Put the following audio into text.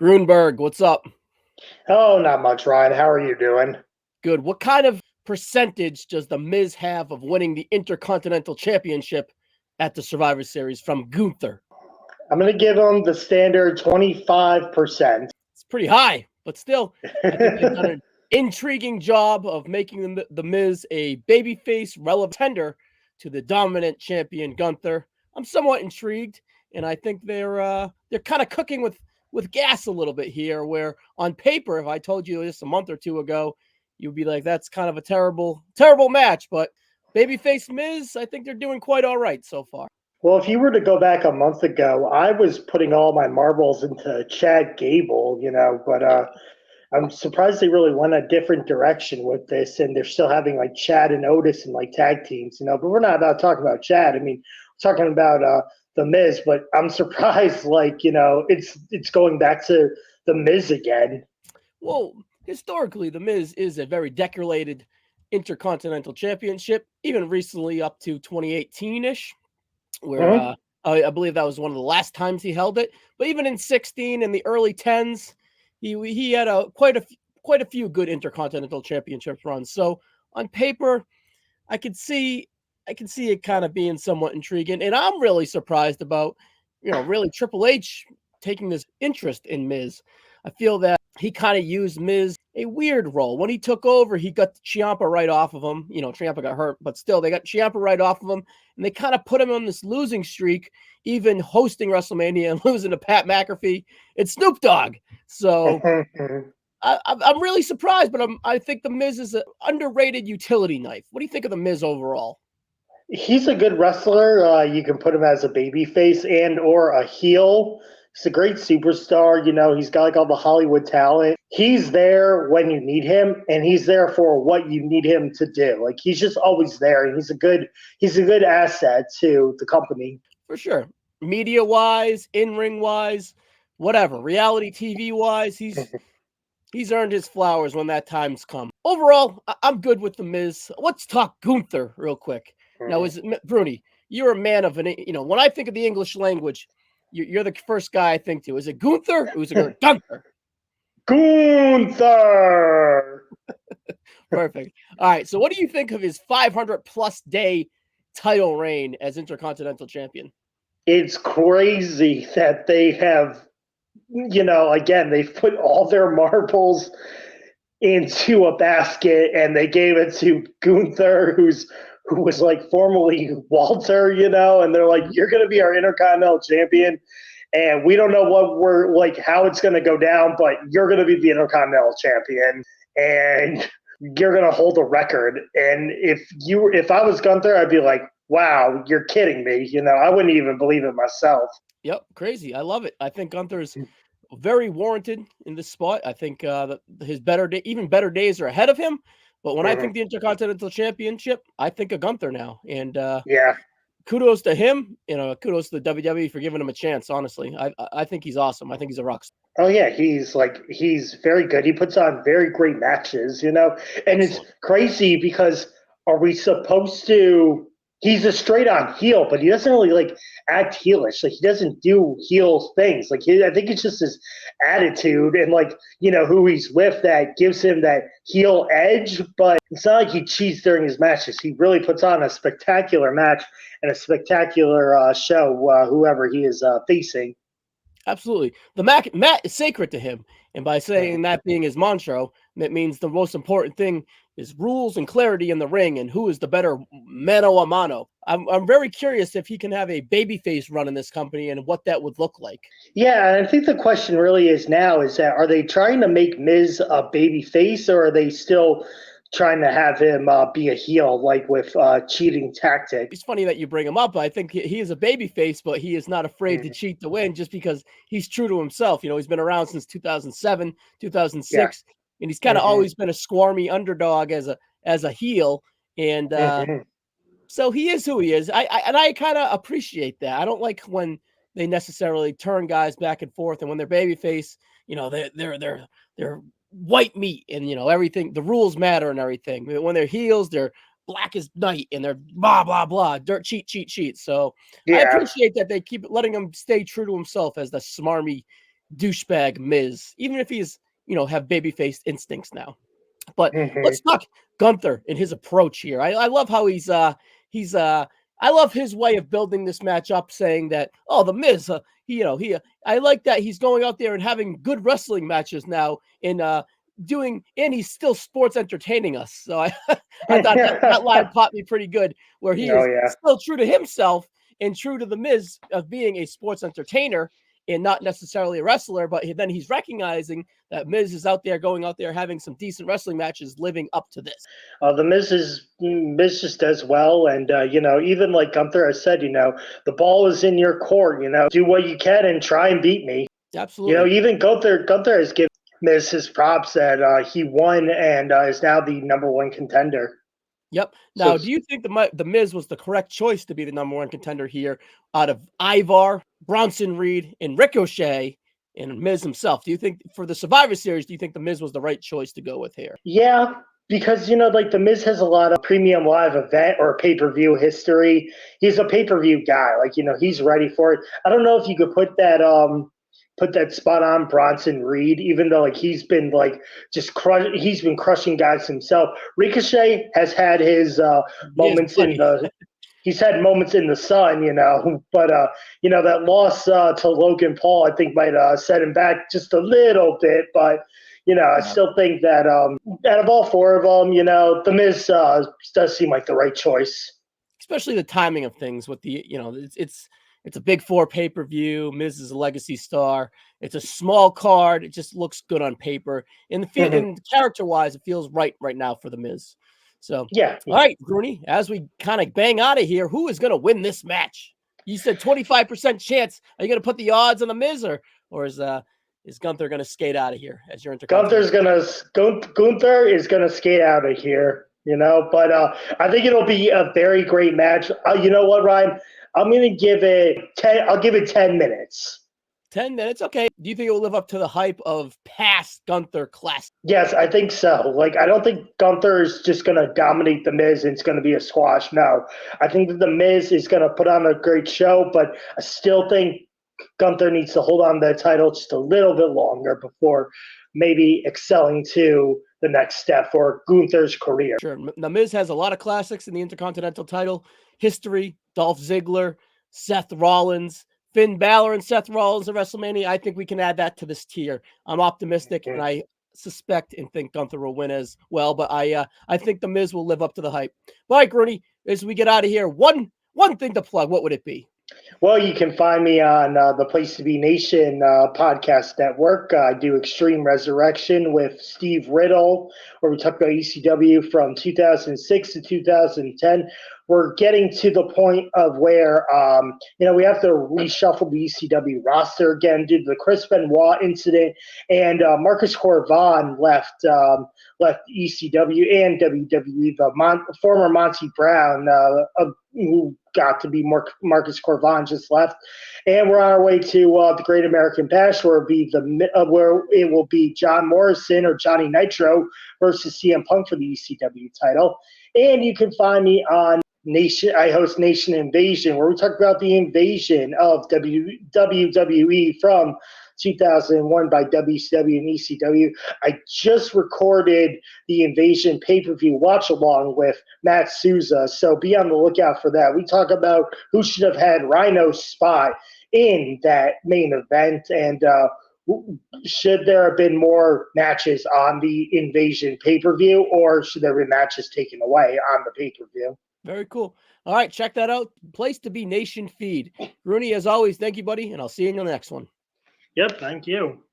Gruenberg, what's up? Oh, not much, Ryan. How are you doing? Good. What kind of percentage does the Miz have of winning the Intercontinental Championship at the Survivor Series from Gunther? I'm going to give them the standard 25%. It's pretty high, but still, I think they've done an intriguing job of making the Miz a babyface relevant tender to the dominant champion Gunther. I'm somewhat intrigued, and I think they're kind of cooking with gas a little bit here. Where on paper, if I told you just a month or two ago, you'd be like, "That's kind of a terrible match." But babyface Miz, I think they're doing quite all right so far. Well, if you were to go back a month ago, I was putting all my marbles into Chad Gable, but I'm surprised they really went a different direction with this, and they're still having like Chad and Otis and like tag teams, But we're not about talking about Chad. I mean, we're talking about the Miz, but I'm surprised, it's going back to the Miz again. Well, historically, the Miz is a very decorated Intercontinental Championship, even recently up to 2018-ish, where I believe that was one of the last times he held it. But even in 16 and the early 10s, he had quite a few good Intercontinental Championship runs. So on paper, I could see it kind of being somewhat intriguing, and I'm really surprised about really Triple H taking this interest in Miz. I feel that he kind of used Miz a weird role. When he took over, he got Ciampa right off of him. Ciampa got hurt, but still, they got Ciampa right off of him, and they kind of put him on this losing streak, even hosting WrestleMania and losing to Pat McAfee and Snoop Dogg. So I'm really surprised, but I think the Miz is an underrated utility knife. What do you think of the Miz overall? He's a good wrestler. You can put him as a baby face and or a heel. He's a great superstar. He's got like all the Hollywood talent. He's there when you need him, and he's there for what you need him to do. Like he's just always there, and he's a good asset to the company. For sure. Media wise, in ring wise, whatever. Reality TV wise, he's earned his flowers when that time's come. Overall, I'm good with the Miz. Let's talk Gunther real quick. Now, Bruni, you're a man of when I think of the English language, you're the first guy I think to. Is it Gunther or is it Gunther? Gunther! Perfect. All right. So what do you think of his 500-plus day title reign as Intercontinental Champion? It's crazy that they have, again, they've put all their marbles into a basket and they gave it to Gunther, who was like formerly Walter, and they're like, you're going to be our Intercontinental Champion. And we don't know what we're like, how it's going to go down, but you're going to be the Intercontinental Champion and you're going to hold a record. And if I was Gunther, I'd be like, wow, you're kidding me. I wouldn't even believe it myself. Yep. Crazy. I love it. I think Gunther is very warranted in this spot. I think that his even better days are ahead of him. But when I think the Intercontinental Championship, I think of Gunther now. And kudos to him. Kudos to the WWE for giving him a chance, honestly. I think he's awesome. I think he's a rock star. Oh, yeah, he's very good. He puts on very great matches, And excellent. It's crazy because are we supposed to – he's a straight-on heel, but he doesn't really, act heelish. Like, he doesn't do heel things. Like, I think it's just his attitude and, who he's with that gives him that heel edge. But it's not like he cheats during his matches. He really puts on a spectacular match and a spectacular show, whoever he is facing. Absolutely. The Matt is sacred to him. And by saying that being his mantra, that means the most important thing is rules and clarity in the ring and who is the better mano a mano. I'm very curious if he can have a babyface run in this company and what that would look like. Yeah, and I think the question really is now is that are they trying to make Miz a babyface or are they still trying to have him be a heel, like with cheating tactics? It's funny that you bring him up. I think he is a babyface, but he is not afraid to cheat to win just because he's true to himself. He's been around since 2007, 2006, and he's kind of always been a squirmy underdog as a heel. And so he is who he is. I kind of appreciate that. I don't like when they necessarily turn guys back and forth, and when they're babyface, they're white meat and everything, the rules matter and everything. When they're heels, they're black as night and they're blah blah blah, dirt cheat. So I appreciate that they keep letting him stay true to himself as the smarmy douchebag Miz, even if he's, have babyface instincts now. But Mhm. let's talk Gunther and his approach here. I love how I love his way of building this match up, saying that, oh, the Miz, I like that he's going out there and having good wrestling matches now and and he's still sports entertaining us. So I thought that line caught me pretty good, where he Oh is yeah. still true to himself and true to the Miz of being a sports entertainer and not necessarily a wrestler, but then he's recognizing that Miz is going out there having some decent wrestling matches, living up to this. The Miz just does well, and even like Gunther has said, the ball is in your court. Do what you can and try and beat me. Absolutely. Even Gunther has given Miz his props that he won and is now the #1 contender. Yep. Now, do you think the Miz was the correct choice to be the #1 contender here out of Ivar, Bronson Reed, and Ricochet, and Miz himself? Do you think for the Survivor Series, do you think the Miz was the right choice to go with here? Yeah, because like the Miz has a lot of premium live event or pay-per-view history. He's a pay-per-view guy. Like, he's ready for it. I don't know if you could put that spot on Bronson Reed, even though like he's been like he's been crushing guys himself. Ricochet has had his moments in the he's had moments in the sun, but that loss to Logan Paul, I think, might set him back just a little bit. But I still think that out of all four of them, the Miz does seem like the right choice. Especially the timing of things with the, it's a big 4 pay-per-view. Miz is a legacy star. It's a small card. It just looks good on paper. And character-wise, it feels right now for the Miz. So, yeah. All right, Grooney, as we kind of bang out of here, who is going to win this match? You said 25% chance. Are you going to put the odds on the Miz, or is Gunther going to skate out of here as your Intercontinental? Gunther is gonna skate out of here, But I think it'll be a very great match. You know what, Ryan? I'm gonna give it 10. I'll give it 10 minutes. 10 minutes, okay. Do you think it will live up to the hype of past Gunther classics? Yes, I think so. Like, I don't think Gunther is just going to dominate The Miz and it's going to be a squash. No. I think that The Miz is going to put on a great show, but I still think Gunther needs to hold on to that title just a little bit longer before maybe excelling to the next step for Gunther's career. Sure. The Miz has a lot of classics in the Intercontinental title history. Dolph Ziggler, Seth Rollins, Finn Balor and Seth Rollins at WrestleMania. I think we can add that to this tier. I'm optimistic, and I suspect and think Gunther will win as well. But I think the Miz will live up to the hype. All right, Grooney, as we get out of here, one thing to plug. What would it be? Well, you can find me on the Place to Be Nation podcast network. I do Extreme Resurrection with Steve Riddle, where we talk about ECW from 2006 to 2010. We're getting to the point of where, we have to reshuffle the ECW roster again due to the Chris Benoit incident. And Marcus Corvan left ECW and WWE. The former Monty Brown, who got to be Marcus Corvan, just left. And we're on our way to the Great American Bash, where it will be John Morrison or Johnny Nitro versus CM Punk for the ECW title. And you can find me on I host Nation Invasion, where we talk about the invasion of WWE from 2001 by WCW and ECW. I just recorded the Invasion pay-per-view watch-along with Matt Souza, so be on the lookout for that. We talk about who should have had Rhino's spot in that main event, and should there have been more matches on the Invasion pay-per-view, or should there be matches taken away on the pay-per-view? Very cool. All right, check that out. Place to Be Nation feed. Rooney, as always, thank you, buddy, and I'll see you in the next one. Yep, thank you.